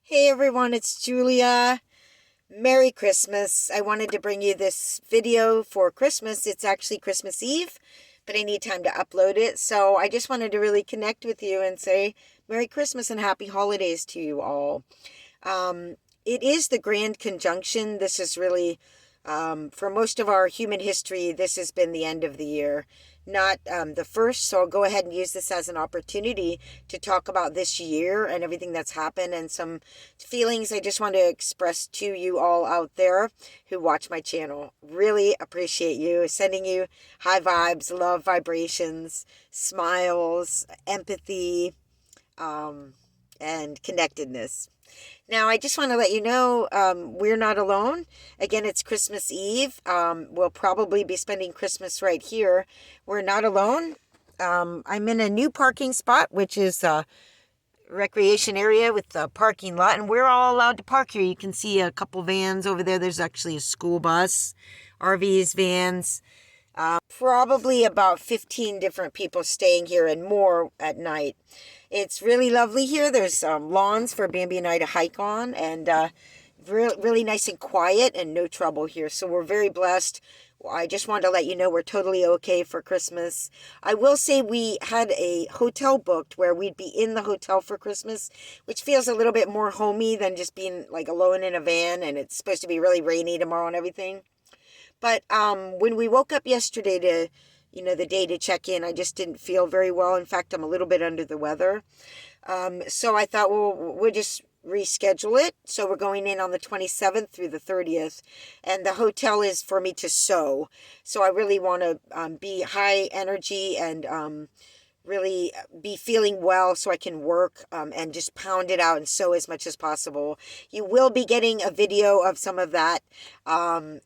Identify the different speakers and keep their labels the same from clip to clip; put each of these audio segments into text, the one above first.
Speaker 1: Hey everyone, it's Julia. Merry Christmas. I wanted to bring you this video for Christmas. It's actually Christmas Eve, but I need time to upload it. So I just wanted to really connect with you and say Merry Christmas and Happy Holidays to you all. Um, it is the Grand Conjunction. This is really, for most of our human history, this has been the end of the year, not the first. So I'll go ahead and use this as an opportunity to talk about this year and everything that's happened and some feelings I just want to express to you all out there who watch my channel. Really appreciate you. Sending you high vibes, love vibrations, smiles, empathy, and connectedness. Now, I just want to let you know we're not alone. Again, it's Christmas Eve. We'll probably be spending Christmas right here. We're not alone. I'm in a new parking spot, which is a recreation area with a parking lot, and we're all allowed to park here. You can see a couple vans over there. There's actually a school bus, RVs, vans. Probably about 15 different people staying here and more at night. It's really lovely here. There's lawns for Bambi and I to hike on, and really nice and quiet and no trouble here. So we're very blessed. I just wanted to let you know we're totally okay for Christmas. I will say we had a hotel booked where we'd be in the hotel for Christmas, which feels a little bit more homey than just being like alone in a van, and it's supposed to be really rainy tomorrow and everything. But when we woke up yesterday to, the day to check in, I just didn't feel very well. In fact, I'm a little bit under the weather. So I thought, well, we'll just reschedule it. So we're going in on the 27th through the 30th. And the hotel is for me to sew. So I really want to be high energy and really be feeling well so I can work and just pound it out and sew as much as possible. You will be getting a video of some of that.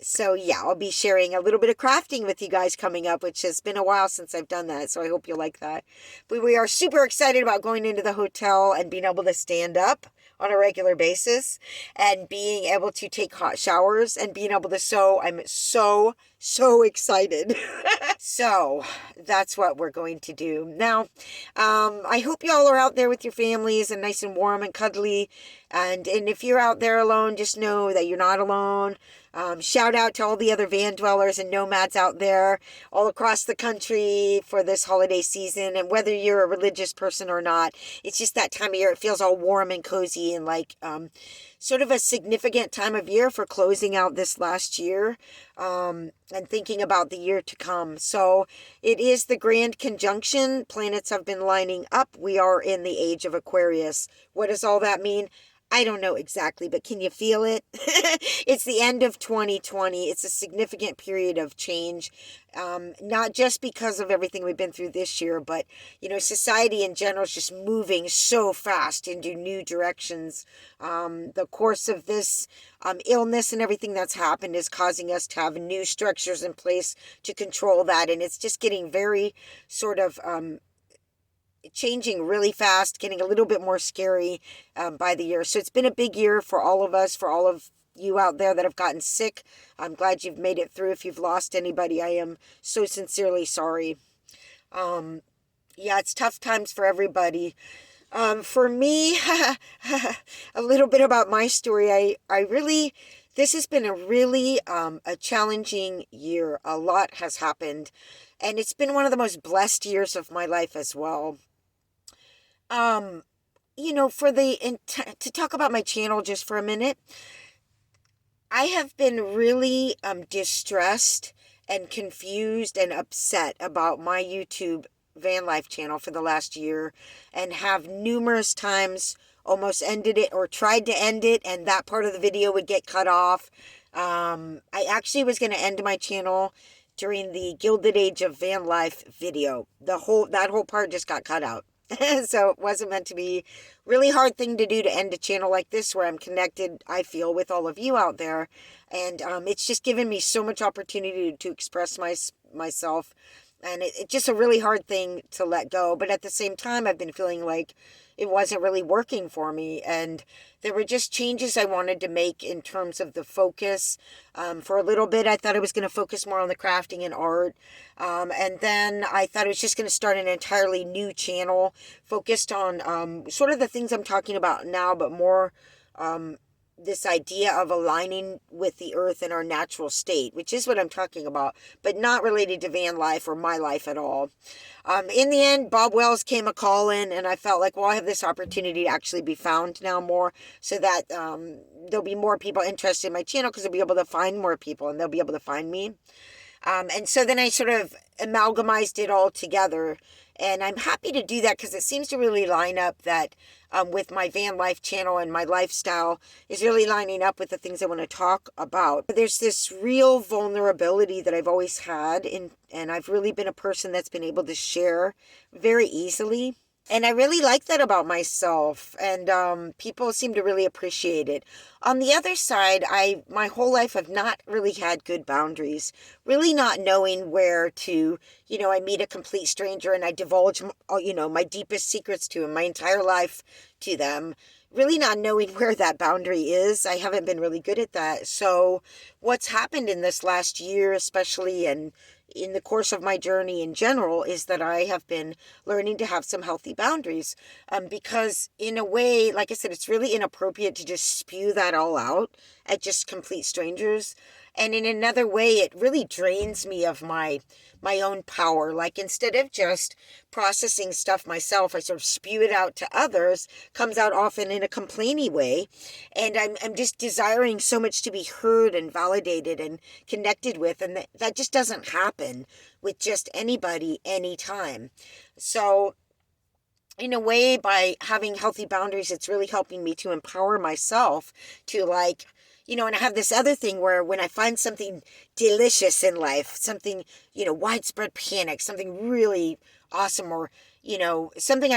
Speaker 1: So yeah, I'll be sharing a little bit of crafting with you guys coming up, which has been a while since I've done that. So I hope you like that. But we are super excited about going into the hotel and being able to stand up on a regular basis and being able to take hot showers and being able to sew. I'm so excited. So that's what we're going to do. Now, I hope y'all are out there with your families and nice and warm and cuddly. And if you're out there alone, just know that you're not alone. Shout out to all the other van dwellers and nomads out there all across the country for this holiday season. And whether you're a religious person or not, it's just that time of year. It feels all warm and cozy and like sort of a significant time of year for closing out this last year and thinking about the year to come. So it is the Grand Conjunction. Planets have been lining up. We are in the age of Aquarius. What does all that mean? I don't know exactly, but can you feel it? It's the end of 2020. It's a significant period of change, not just because of everything we've been through this year, but, society in general is just moving so fast into new directions. The course of this illness and everything that's happened is causing us to have new structures in place to control that, and it's just getting very sort of changing really fast, getting a little bit more scary by the year. So it's been a big year for all of us, for all of you out there that have gotten sick. I'm glad you've made it through. If you've lost anybody, I am so sincerely sorry. Yeah, it's tough times for everybody. For me, a little bit about my story. This has been a really a challenging year. A lot has happened, and it's been one of the most blessed years of my life as well. To talk about my channel just for a minute, I have been really distressed and confused and upset about my YouTube van life channel for the last year, and have numerous times almost ended it or tried to end it, and that part of the video would get cut off. I actually was going to end my channel during the Gilded Age of Van Life video. That whole part just got cut out. So it wasn't meant to be. Really hard thing to do to end a channel like this where I'm connected, I feel, with all of you out there. And it's just given me so much opportunity to express myself. And it's just a really hard thing to let go. But at the same time, I've been feeling like it wasn't really working for me. And there were just changes I wanted to make in terms of the focus. For a little bit, I thought I was going to focus more on the crafting and art. And then I thought I was just going to start an entirely new channel focused on sort of the things I'm talking about now, but more this idea of aligning with the earth in our natural state, which is what I'm talking about, but not related to van life or my life at all. In the end, Bob Wells came a calling, and I felt like, well, I have this opportunity to actually be found now more, so that there'll be more people interested in my channel, because they'll be able to find more people and they'll be able to find me. And so then I sort of amalgamized it all together, and I'm happy to do that because it seems to really line up that with my van life channel, and my lifestyle is really lining up with the things I want to talk about. There's this real vulnerability that I've always had, and I've really been a person that's been able to share very easily. And I really like that about myself, and people seem to really appreciate it. On the other side, my whole life I've not really had good boundaries, really not knowing where to, I meet a complete stranger and I divulge, my deepest secrets to them, my entire life to them, really not knowing where that boundary is. I haven't been really good at that. So what's happened in this last year, especially, and in the course of my journey in general, is that I have been learning to have some healthy boundaries, because in a way, like I said, it's really inappropriate to just spew that all out at just complete strangers. And in another way, it really drains me of my own power. Like, instead of just processing stuff myself, I sort of spew it out to others, comes out often in a complainy way. And I'm just desiring so much to be heard and validated and connected with. And that just doesn't happen with just anybody, anytime. So in a way, by having healthy boundaries, it's really helping me to empower myself to, like, and I have this other thing where when I find something delicious in life, something, widespread panic, something really awesome, or, something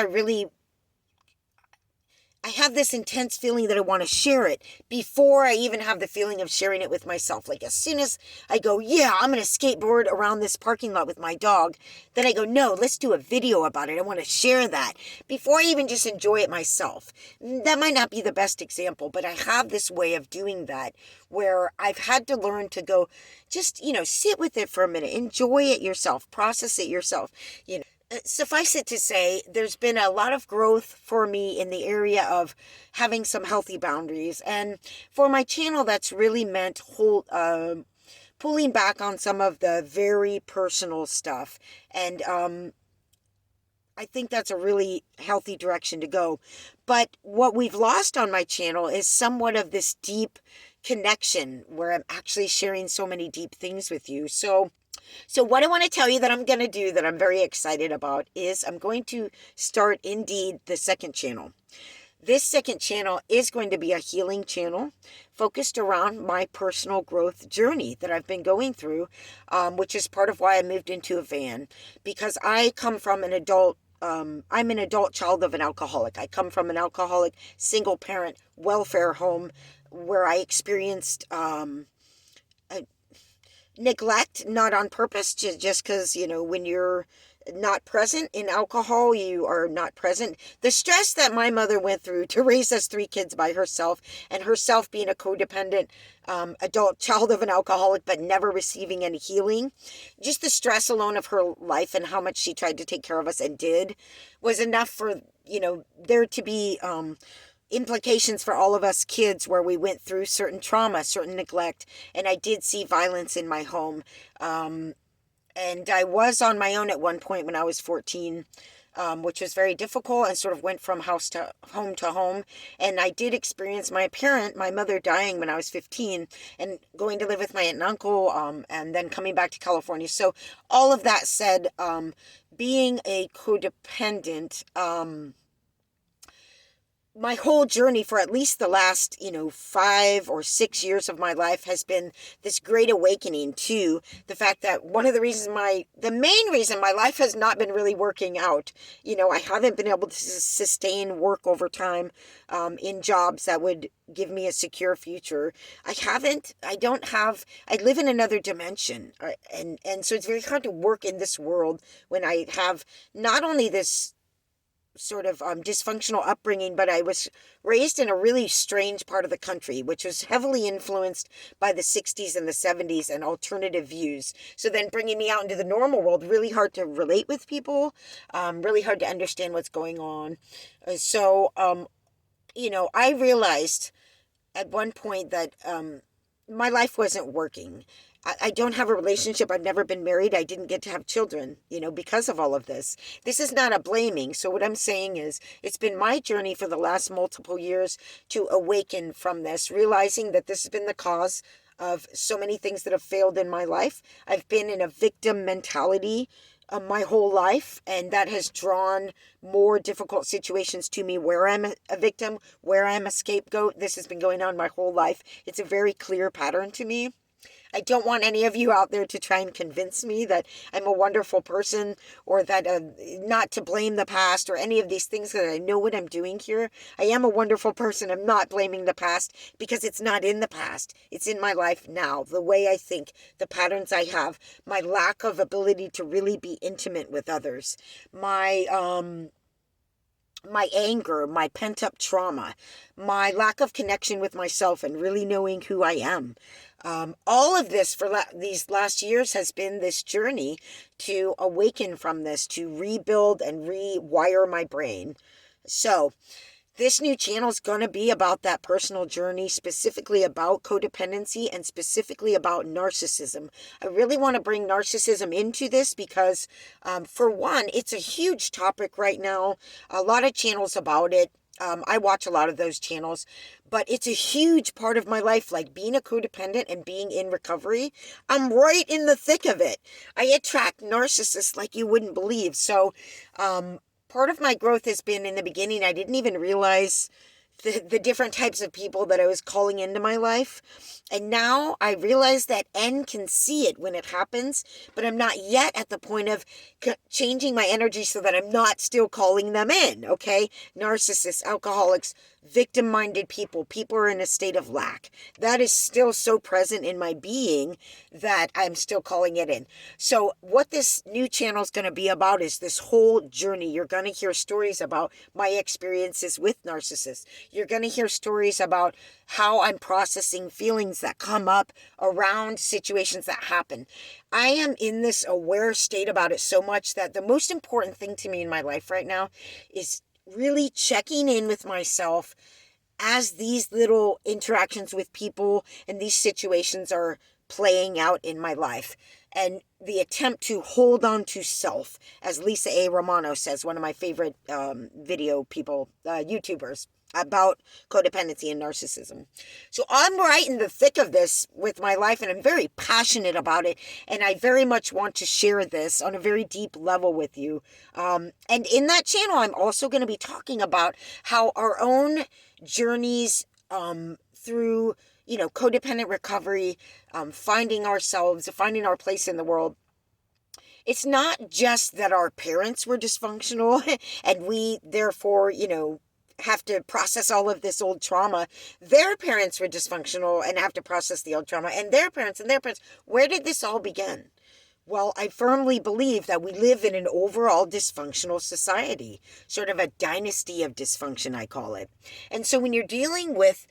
Speaker 1: I have this intense feeling that I want to share it before I even have the feeling of sharing it with myself. Like, as soon as I go, yeah, I'm going to skateboard around this parking lot with my dog, then I go, no, let's do a video about it. I want to share that before I even just enjoy it myself. That might not be the best example, but I have this way of doing that where I've had to learn to go, just, sit with it for a minute, enjoy it yourself, process it yourself, Suffice it to say, there's been a lot of growth for me in the area of having some healthy boundaries. And for my channel, that's really meant pulling back on some of the very personal stuff. And I think that's a really healthy direction to go. But what we've lost on my channel is somewhat of this deep connection where I'm actually sharing so many deep things with you. So what I want to tell you that I'm going to do, that I'm very excited about, is I'm going to start, indeed, the second channel. This second channel is going to be a healing channel focused around my personal growth journey that I've been going through, which is part of why I moved into a van, because I come from I'm an adult child of an alcoholic. I come from an alcoholic single parent welfare home where I experienced neglect, not on purpose, just because, when you're not present in alcohol, you are not present. The stress that my mother went through to raise us 3 kids by herself, and herself being a codependent adult child of an alcoholic, but never receiving any healing, just the stress alone of her life and how much she tried to take care of us and did, was enough for, there to be implications for all of us kids where we went through certain trauma, certain neglect, and I did see violence in my home. And I was on my own at one point when I was 14, which was very difficult, and sort of went from house to home. And I did experience my mother dying when I was 15, and going to live with my aunt and uncle, and then coming back to California. So all of that said, being a codependent, my whole journey for at least the last, 5 or 6 years of my life has been this great awakening to the fact that one of the reasons the main reason my life has not been really working out, I haven't been able to sustain work over time, in jobs that would give me a secure future. I live in another dimension. And so it's very hard to work in this world when I have not only this sort of dysfunctional upbringing, but I was raised in a really strange part of the country, which was heavily influenced by the 60s and the 70s and alternative views. So then bringing me out into the normal world, really hard to relate with people, really hard to understand what's going on. So I realized at one point that my life wasn't working. I don't have a relationship. I've never been married. I didn't get to have children, because of all of this. This is not a blaming. So what I'm saying is it's been my journey for the last multiple years to awaken from this, realizing that this has been the cause of so many things that have failed in my life. I've been in a victim mentality my whole life, and that has drawn more difficult situations to me where I'm a victim, where I'm a scapegoat. This has been going on my whole life. It's a very clear pattern to me. I don't want any of you out there to try and convince me that I'm a wonderful person, or that not to blame the past or any of these things, that I know what I'm doing here. I am a wonderful person. I'm not blaming the past, because it's not in the past. It's in my life now. The way I think, the patterns I have, my lack of ability to really be intimate with others, my anger, my pent-up trauma, my lack of connection with myself and really knowing who I am. All of this for these last years has been this journey to awaken from this, to rebuild and rewire my brain. So this new channel is going to be about that personal journey, specifically about codependency and specifically about narcissism. I really want to bring narcissism into this because, for one, it's a huge topic right now. A lot of channels about it. I watch a lot of those channels, but it's a huge part of my life, like being a codependent and being in recovery. I'm right in the thick of it. I attract narcissists like you wouldn't believe. So, part of my growth has been, in the beginning, I didn't even realize the different types of people that I was calling into my life. And now I realize that N can see it when it happens, but I'm not yet at the point of changing my energy so that I'm not still calling them in, okay? Narcissists, alcoholics, victim-minded people who are in a state of lack. That is still so present in my being that I'm still calling it in. So what this new channel is going to be about is this whole journey. You're going to hear stories about my experiences with narcissists. You're going to hear stories about how I'm processing feelings that come up around situations that happen. I am in this aware state about it so much that the most important thing to me in my life right now is really checking in with myself as these little interactions with people and these situations are playing out in my life. And the attempt to hold on to self, as Lisa A. Romano says, one of my favorite video people, YouTubers, about codependency and narcissism. So I'm right in the thick of this with my life, and I'm very passionate about it, and I very much want to share this on a very deep level with you. And in that channel, I'm also going to be talking about how our own journeys through codependent recovery, finding ourselves, finding our place in the world. It's not just that our parents were dysfunctional and we therefore, have to process all of this old trauma. Their parents were dysfunctional and have to process the old trauma, and their parents and their parents. Where did this all begin? Well, I firmly believe that we live in an overall dysfunctional society, sort of a dynasty of dysfunction, I call it. And so when you're dealing with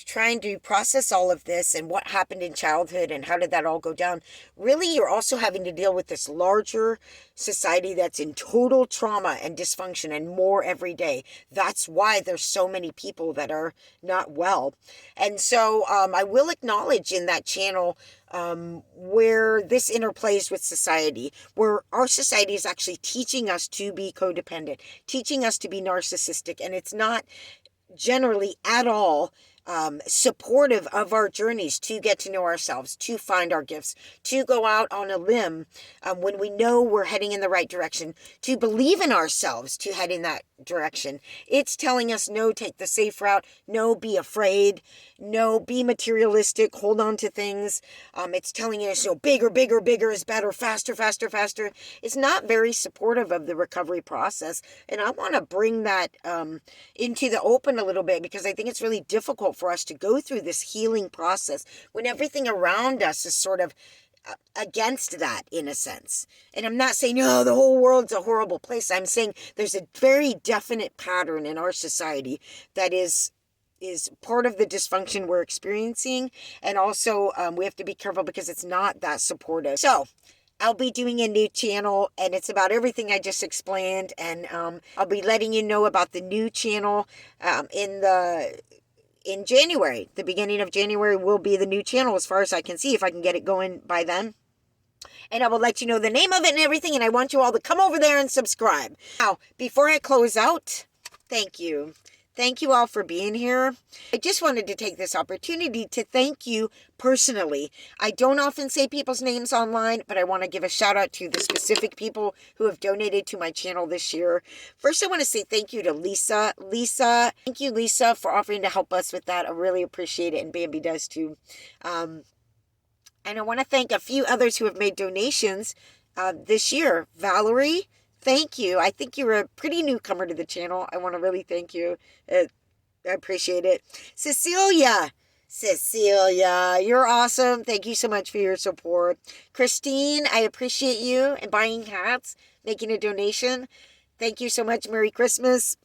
Speaker 1: trying to process all of this and what happened in childhood and how did that all go down, really you're also having to deal with this larger society that's in total trauma and dysfunction and more every day. That's why there's so many people that are not well. And so I will acknowledge in that channel where this interplays with society, where our society is actually teaching us to be codependent, teaching us to be narcissistic, and it's not generally at all supportive of our journeys to get to know ourselves, to find our gifts, to go out on a limb when we know we're heading in the right direction, to believe in ourselves to head in that direction. It's telling us, no, take the safe route, no, be afraid, no, be materialistic, hold on to things. It's telling us, bigger, bigger, bigger is better, faster, faster, faster. It's not very supportive of the recovery process. And I want to bring that into the open a little bit, because I think it's really difficult for us to go through this healing process when everything around us is sort of against that, in a sense. And I'm not saying, the whole world's a horrible place. I'm saying there's a very definite pattern in our society that is part of the dysfunction we're experiencing. And also we have to be careful because it's not that supportive. So I'll be doing a new channel, and it's about everything I just explained. And I'll be letting you know about the new channel in the in January. The beginning of January will be the new channel as far as I can see, if I can get it going by then. And I will let you know the name of it and everything, and I want you all to come over there and subscribe. Now, before I close out, thank you. Thank you all for being here. I just wanted to take this opportunity to thank you personally. I don't often say people's names online, but I want to give a shout out to the specific people who have donated to my channel this year. First, I want to say thank you to Lisa. Thank you, Lisa, for offering to help us with that. I really appreciate it, and Bambi does too. And I want to thank a few others who have made donations this year. Valerie, thank you. I think you're a pretty newcomer to the channel. I want to really thank you. I appreciate it. Cecilia, you're awesome. Thank you so much for your support. Christine, I appreciate you and buying hats, making a donation. Thank you so much. Merry Christmas.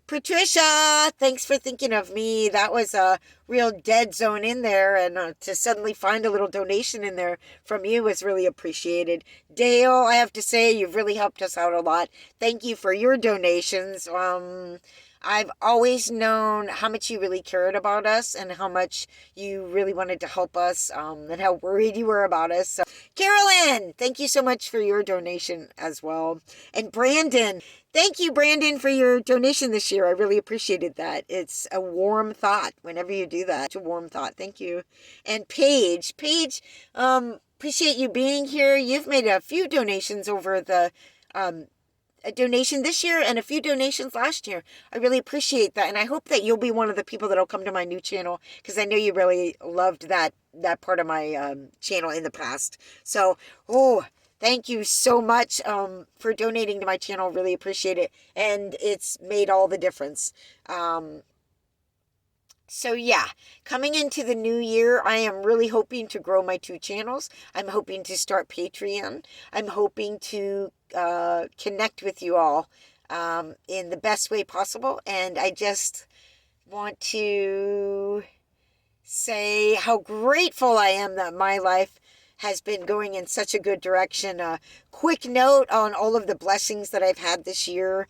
Speaker 1: Patricia, thanks for thinking of me. That was a real dead zone in there, and to suddenly find a little donation in there from you was really appreciated. Dale, I have to say, you've really helped us out a lot. Thank you for your donations. I've always known how much you really cared about us and how much you really wanted to help us, and how worried you were about us. So, Carolyn, thank you so much for your donation as well. And Brandon, thank you, Brandon, for your donation this year. I really appreciated that. It's a warm thought whenever you do that. It's a warm thought. Thank you. And Paige, appreciate you being here. You've made a few donations over the a donation this year and a few donations last year. I really appreciate that, and I hope that you'll be one of the people that'll come to my new channel, because I know you really loved that part of my channel in the past. So, thank you so much for donating to my channel. Really appreciate it, and it's made all the difference. So yeah, coming into the new year, I am really hoping to grow my 2 channels. I'm hoping to start Patreon. I'm hoping to connect with you all in the best way possible. And I just want to say how grateful I am that my life has been going in such a good direction. A quick note on all of the blessings that I've had this year.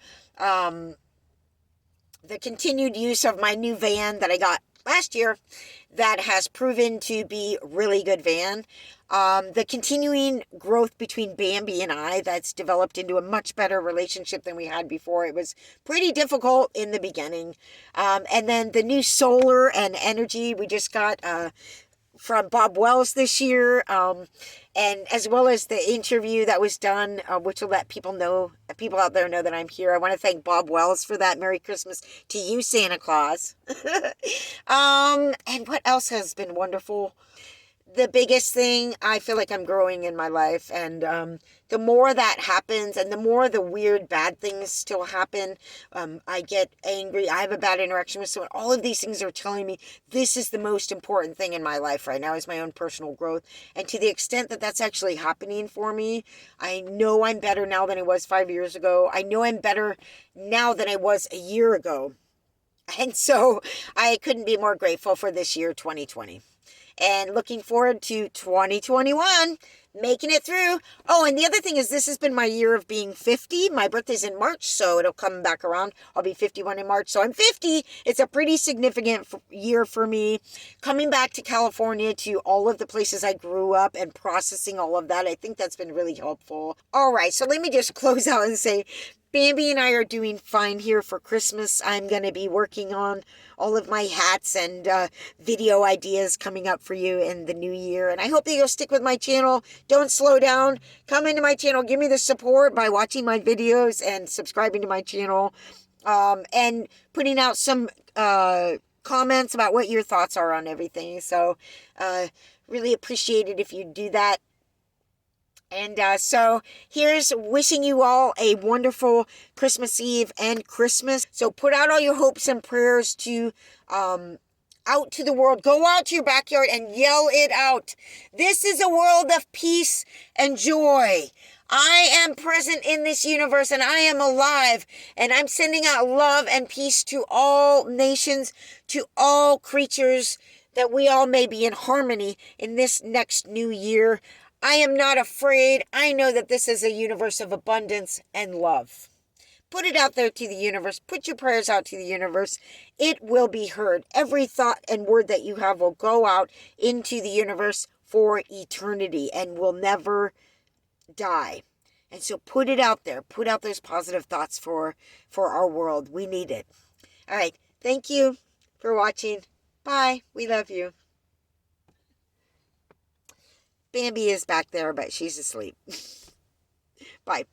Speaker 1: The continued use of my new van that I got last year that has proven to be a really good van. The continuing growth between Bambi and I that's developed into a much better relationship than we had before. It was pretty difficult in the beginning. And then the new solar and energy we just got from Bob Wells this year, and as well as the interview that was done, which will let people out there know that I'm here. I want to thank Bob Wells for that. Merry Christmas to you, Santa Claus. And what else has been wonderful? The biggest thing, I feel like I'm growing in my life, and the more that happens, and the more the weird bad things still happen, I get angry, I have a bad interaction with someone. All of these things are telling me this is the most important thing in my life right now, is my own personal growth. And to the extent that that's actually happening for me, I know I'm better now than I was 5 years ago. I know I'm better now than I was a year ago. And so I couldn't be more grateful for this year, 2020. And looking forward to 2021, making it through. Oh, and the other thing is, this has been my year of being 50. My birthday's in March, so it'll come back around. I'll be 51 in March, so I'm 50. It's a pretty significant year for me. Coming back to California, to all of the places I grew up, and processing all of that, I think that's been really helpful. All right, so let me just close out and say, Bambi and I are doing fine here for Christmas. I'm going to be working on all of my hats and video ideas coming up for you in the new year. And I hope that you'll stick with my channel. Don't slow down. Come into my channel. Give me the support by watching my videos and subscribing to my channel. And putting out some comments about what your thoughts are on everything. So really appreciate it if you do that. And so here's wishing you all a wonderful Christmas Eve and Christmas. So put out all your hopes and prayers to out to the world. Go out to your backyard and yell it out. This is a world of peace and joy. I am present in this universe, and I am alive, and I'm sending out love and peace to all nations, to all creatures, that we all may be in harmony in this next new year. I am not afraid. I know that this is a universe of abundance and love. Put it out there to the universe. Put your prayers out to the universe. It will be heard. Every thought and word that you have will go out into the universe for eternity and will never die. And so put it out there. Put out those positive thoughts for our world. We need it. All right. Thank you for watching. Bye. We love you. Bambi is back there, but she's asleep. Bye.